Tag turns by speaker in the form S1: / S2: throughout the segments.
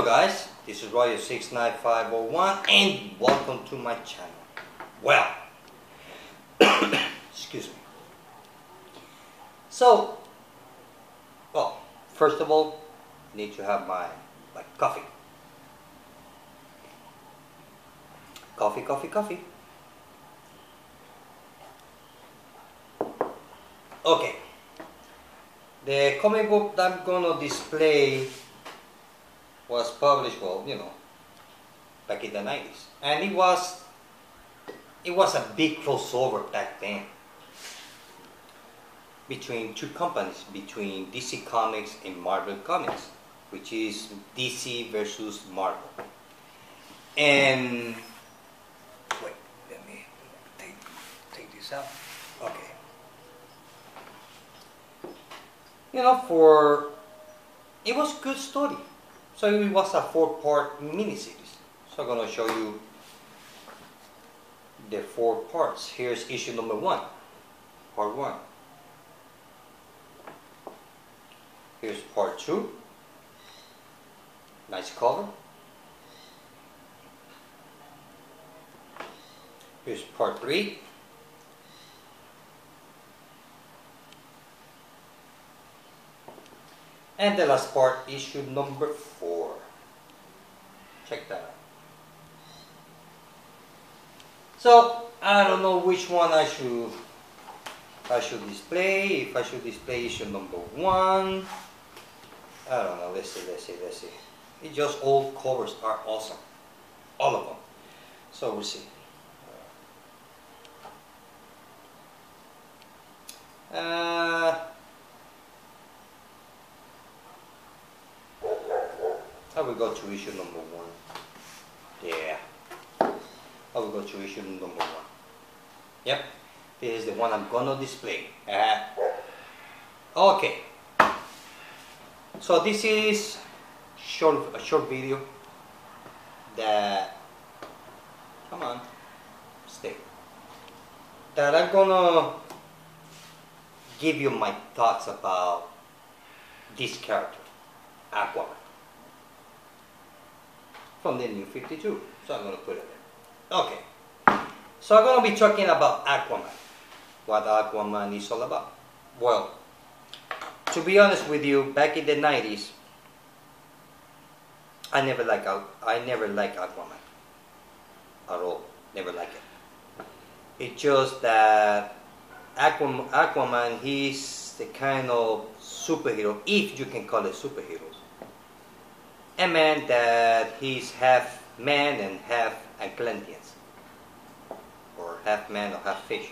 S1: Hello guys, this is Royo69501 and welcome to my channel. Well, excuse me. So, well, first of all, I need to have my coffee. Coffee. Okay. The comic book that I'm gonna display was published, well, you know, back in the 90s. And it was a big crossover back then between two companies, between DC Comics and Marvel Comics, which is DC versus Marvel. And wait, let me take this out. Okay. You know, it was a good story. So it was a 4-part miniseries. So I'm going to show you the 4 parts. Here's issue number 1, part 1. Here's part 2. Nice cover. Here's part 3. And the last part, issue number 4. Check that out. So I don't know which one I should display. If I should display issue number 1, I don't know. Let's see. It just all covers are awesome, all of them. So we'll see. I will go to issue number 1. Yeah. I will go to issue number 1. Yep. This is the one I'm gonna display. Okay. So this is a short video that, come on, stay. That I'm gonna give you my thoughts about this character, AQUAMAN, from the New 52. So I'm going to put it there. Okay. So I'm going to be talking about AQUAMAN. What AQUAMAN is all about. Well, to be honest with you, back in the 90s, I never liked AQUAMAN at all. Never liked it. It's just that AQUAMAN, he's the kind of superhero, if you can call it superheroes. A man that he's half man and half Atlanteans, or half man or half fish.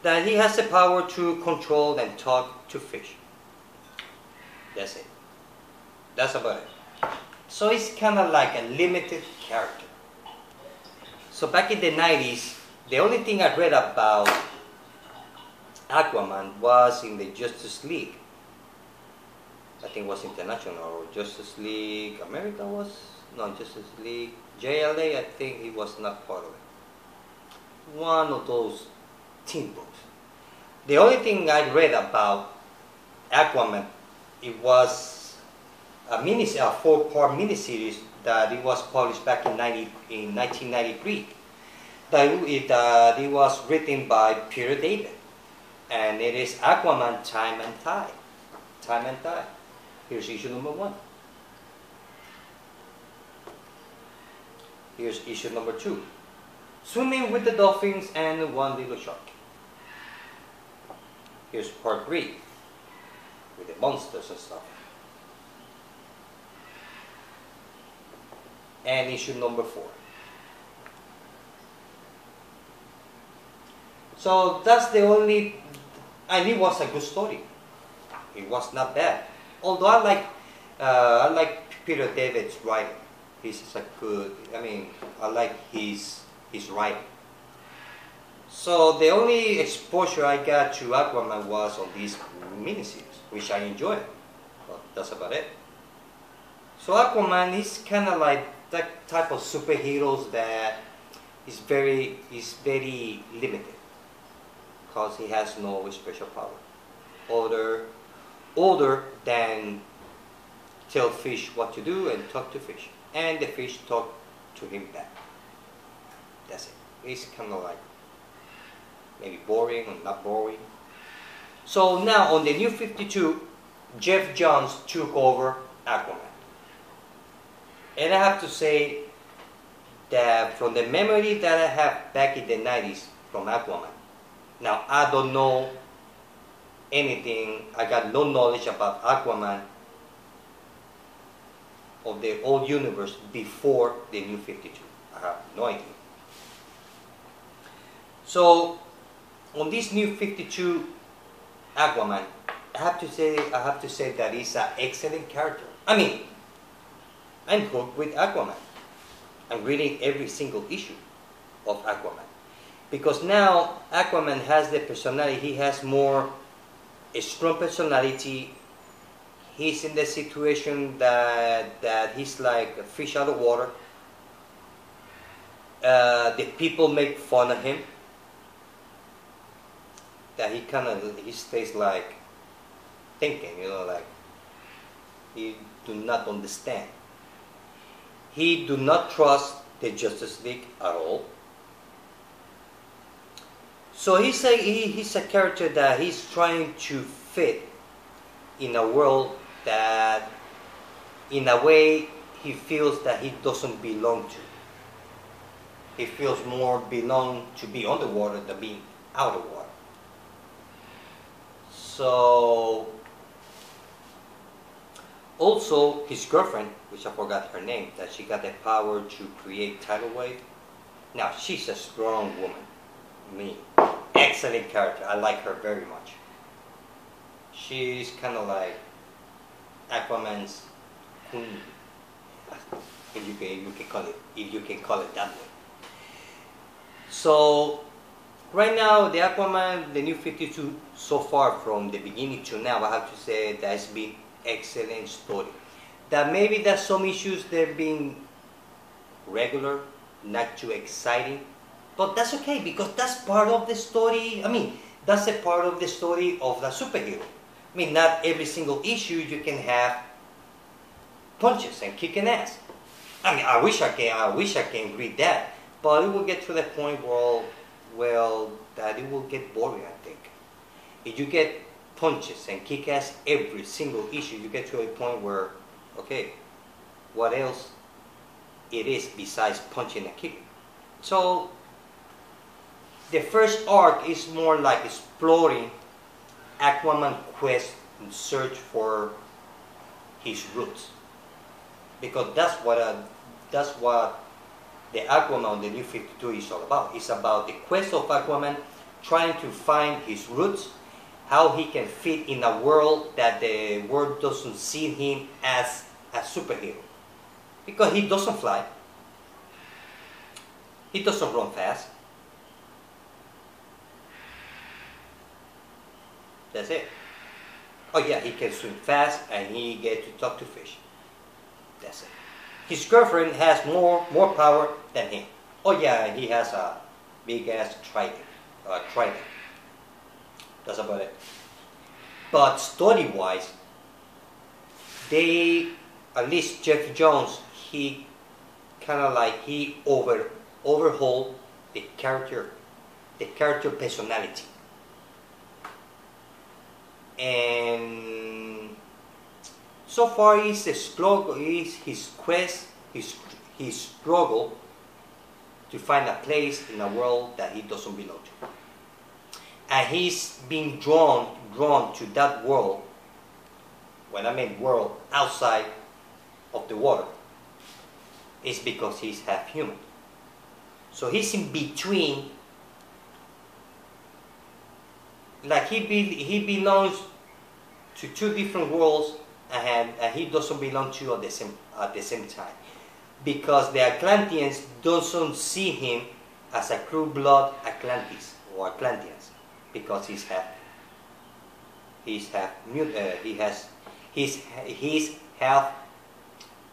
S1: That he has the power to control and talk to fish. That's it. That's about it. So it's kind of like a limited character. So back in the 90s, the only thing I read about AQUAMAN was in the Justice League. I think it was International or Justice League America was? No, Justice League JLA, I think he was not part of it. One of those teen books. The only thing I read about AQUAMAN, it was a 4-part miniseries that it was published back in 1993. That it was written by Peter David. And it is AQUAMAN Time and Tide. Here's issue number 1. Here's issue number 2. Swimming with the dolphins and one little shark. Here's part 3. With the monsters and stuff. And issue number 4. So that's the only, and it was a good story. It was not bad. Although I like Peter David's writing. He's a good, I like his writing. So the only exposure I got to AQUAMAN was on this miniseries, which I enjoyed. Well, that's about it. So AQUAMAN is kind of like that type of superheroes that is very limited, because he has no special power other than tell fish what to do and talk to fish, and the fish talk to him back. That's it. It's kind of like maybe boring or not boring. So now on the New 52, Jeff Johns took over Aquaman. And I have to say that from the memory that I have back in the 90s from Aquaman, now I don't know anything, I got no knowledge about Aquaman of the old universe before the New 52. I have no idea. So on this New 52 Aquaman, I have to say that he's an excellent character. I mean, I'm hooked with Aquaman. I'm reading every single issue of Aquaman. Because now Aquaman has the personality, he has more a strong personality. He's in the situation that he's like a fish out of water. The people make fun of him. That he stays like thinking, you know, like he do not understand. He do not trust the Justice League at all. So he's a character that he's trying to fit in a world that, in a way, he feels that he doesn't belong to. He feels more belong to be on the water than being out of water. So, also his girlfriend, which I forgot her name, that she got the power to create tidal wave. Now she's a strong woman. Excellent character. I like her very much. She's kind of like Aquaman's queen, if you can call it that way. So right now, the Aquaman, the New 52, so far from the beginning to now, I have to say that it's been excellent story. That maybe there's some issues they're being regular, not too exciting, but that's okay because that's part of the story. I mean, that's a part of the story of the superhero. I mean, not every single issue you can have punches and kicking ass. I mean, I wish I can read that, but it will get to the point where that it will get boring, I think. If you get punches and kick ass every single issue, you get to a point where, okay, what else it is besides punching and kicking? So the first arc is more like exploring Aquaman quest and search for his roots, because that's what the Aquaman, the New 52, is all about. It's about the quest of Aquaman, trying to find his roots, how he can fit in a world that the world doesn't see him as a superhero. Because he doesn't fly, he doesn't run fast. That's it. Oh yeah, he can swim fast and he gets to talk to fish. That's it. His girlfriend has more power than him. Oh yeah, he has a big ass trident. That's about it. But story wise, at least Jeff Johns, he kind of like he overhauled the character personality. And so far is his quest, his struggle to find a place in a world that he doesn't belong to. And he's being drawn to that world, when I mean world outside of the water, is because he's half human. So he's in between, like he belongs to two different worlds, and he doesn't belong to at the same time, because the Atlanteans doesn't see him as a true blood Atlantis or Atlanteans, because he's half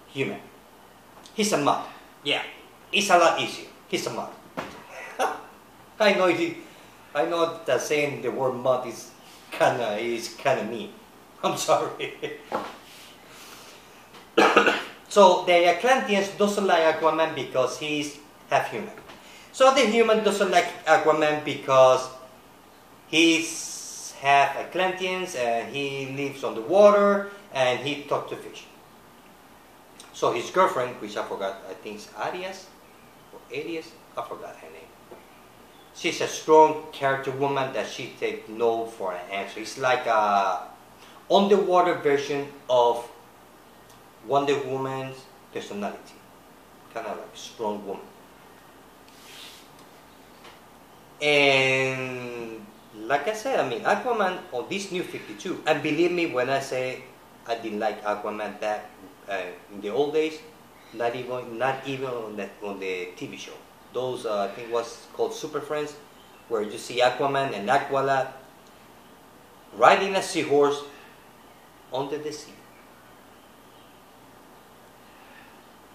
S1: human. He's a mod. Yeah, it's a lot easier. He's a mod. I know that saying the word mod is kinda mean. I'm sorry. So the Atlanteans doesn't like Aquaman because he's half human. So the human doesn't like Aquaman because he's half Atlanteans and he lives on the water and he talks to fish. So his girlfriend, which I forgot, I think it's Arias or Arias, I forgot her name. She's a strong character woman that she takes no for an answer. It's like a underwater version of Wonder Woman's personality, kind of like a strong woman. And like I said, I mean, Aquaman on this new 52, and believe me when I say I didn't like Aquaman that in the old days, not even on the TV show. Those I think was called Super Friends, where you see Aquaman and Aqualad riding a seahorse under the sea.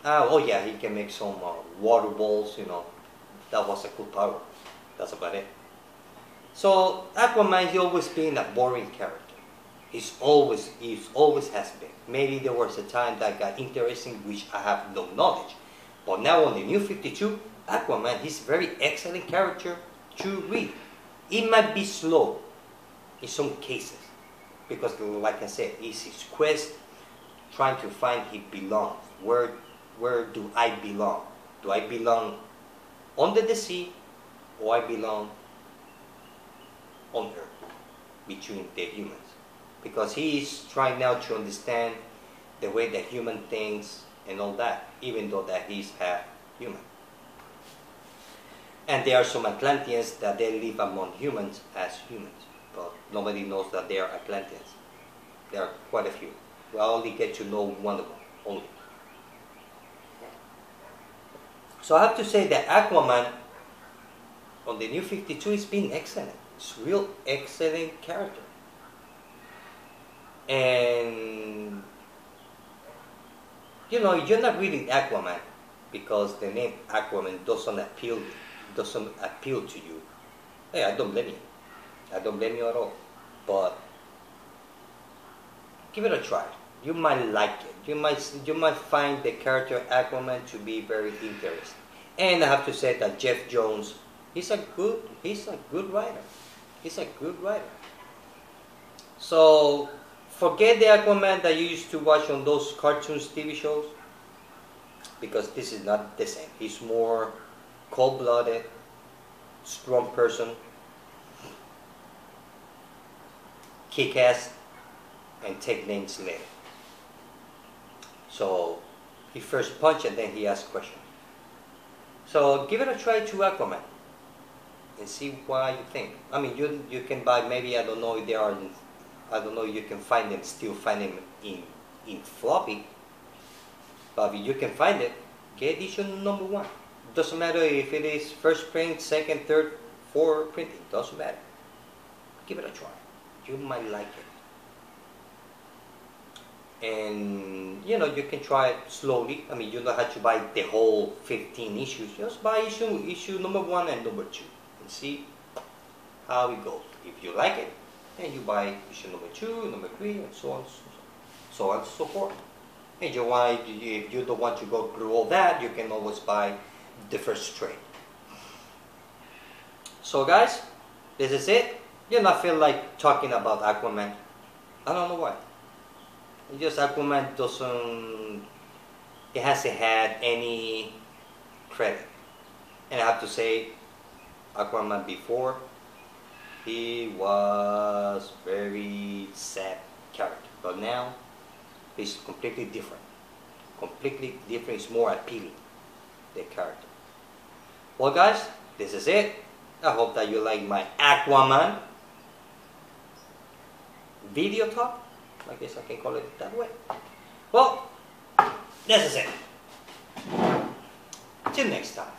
S1: Oh yeah, he can make some water balls, you know. That was a cool power. That's about it. So Aquaman, he's always been a boring character. He's always has been. Maybe there was a time that got interesting, which I have no knowledge. But now on the new 52, Aquaman, he's a very excellent character to read. It might be slow in some cases, because like I said, it's his quest trying to find he belongs. Where do I belong? Do I belong under the sea, or I belong on earth, between the humans? Because he is trying now to understand the way the human thinks and all that, even though that he's half human. And there are some Atlanteans that they live among humans as humans, but nobody knows that they are Atlanteans. There are quite a few. We only get to know one of them, only. So I have to say that Aquaman on the new 52 is being excellent. It's a real excellent character. And you know, you're not reading Aquaman because the name Aquaman doesn't appeal to you. Hey, I don't blame you. I don't blame you at all. But give it a try. You might like it. You might find the character Aquaman to be very interesting. And I have to say that Jeff Jones, he's a good writer. He's a good writer. So forget the Aquaman that you used to watch on those cartoons, TV shows, because this is not the same. He's more cold-blooded, strong person, kick-ass, and take names later. So he first punch and then he asks questions. So give it a try to Aquaman and see what you think. I mean, you can buy, maybe, I don't know if they are, I don't know if you can find them, still find them in floppy, but if you can find it, get edition number 1. Doesn't matter if it is first print, second, third, fourth printing, doesn't matter. Give it a try. You might like it. And you know, you can try it slowly. I mean, you don't have to buy the whole 15 issues. Just buy issue number 1 and number 2 and see how it goes. If you like it, then you buy issue number 2, number 3, and so on, so on and so forth. And if you don't want to go through all that, you can always buy the first trade. So guys, this is it. You know, I feel like talking about Aquaman. I don't know why. It's just Aquaman it hasn't had any credit. And I have to say, Aquaman before, he was very sad character. But now, he's completely different. Completely different, it's more appealing, the character. Well guys, this is it. I hope that you like my Aquaman video talk. I guess I can call it that way. Well, this is it. Till next time.